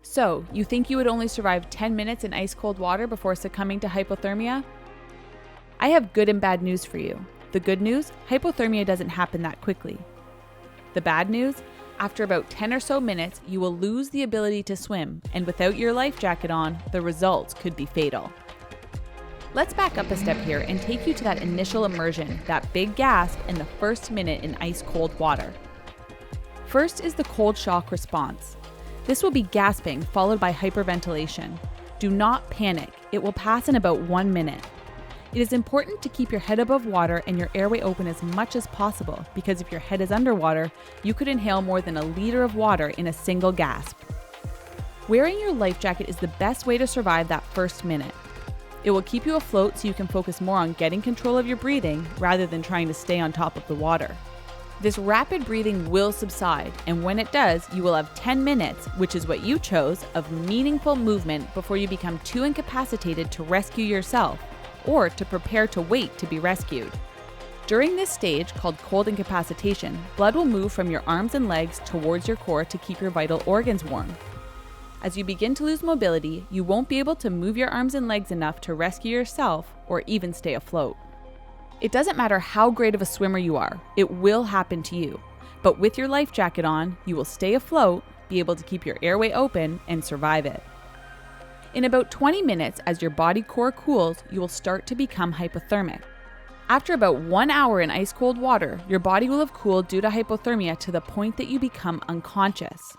So, you think you would only survive 10 minutes in ice cold water before succumbing to hypothermia? I have good and bad news for you. The good news, hypothermia doesn't happen that quickly. The bad news, after about 10 or so minutes, you will lose the ability to swim, and without your life jacket on, the results could be fatal. Let's back up a step here and take you to that initial immersion, that big gasp, and the first minute in ice cold water. First is the cold shock response. This will be gasping followed by hyperventilation. Do not panic, it will pass in about 1 minute. It is important to keep your head above water and your airway open as much as possible, because if your head is underwater, you could inhale more than 1 liter of water in a single gasp. Wearing your life jacket is the best way to survive that first minute. It will keep you afloat so you can focus more on getting control of your breathing rather than trying to stay on top of the water. This rapid breathing will subside, and when it does, you will have 10 minutes, which is what you chose, of meaningful movement before you become too incapacitated to rescue yourself, or to prepare to wait to be rescued. During this stage, called cold incapacitation, blood will move from your arms and legs towards your core to keep your vital organs warm. As you begin to lose mobility, you won't be able to move your arms and legs enough to rescue yourself or even stay afloat. It doesn't matter how great of a swimmer you are, it will happen to you. But with your life jacket on, you will stay afloat, be able to keep your airway open, and survive it. In about 20 minutes, as your body core cools, you will start to become hypothermic. After about 1 hour in ice cold water, your body will have cooled due to hypothermia to the point that you become unconscious.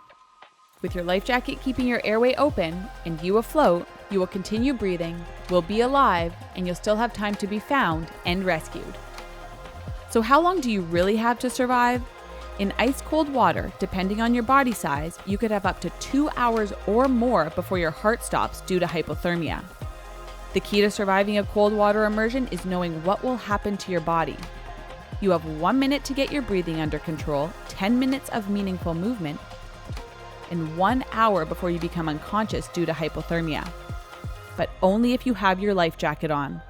With your life jacket keeping your airway open and you afloat, you will continue breathing, will be alive, and you'll still have time to be found and rescued. So how long do you really have to survive? In ice cold water, depending on your body size, you could have up to 2 hours or more before your heart stops due to hypothermia. The key to surviving a cold water immersion is knowing what will happen to your body. You have 1 minute to get your breathing under control, 10 minutes of meaningful movement, and 1 hour before you become unconscious due to hypothermia. But only if you have your life jacket on.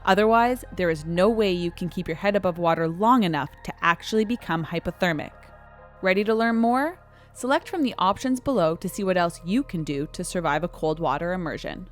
Otherwise, there is no way you can keep your head above water long enough to actually become hypothermic. Ready to learn more? Select from the options below to see what else you can do to survive a cold water immersion.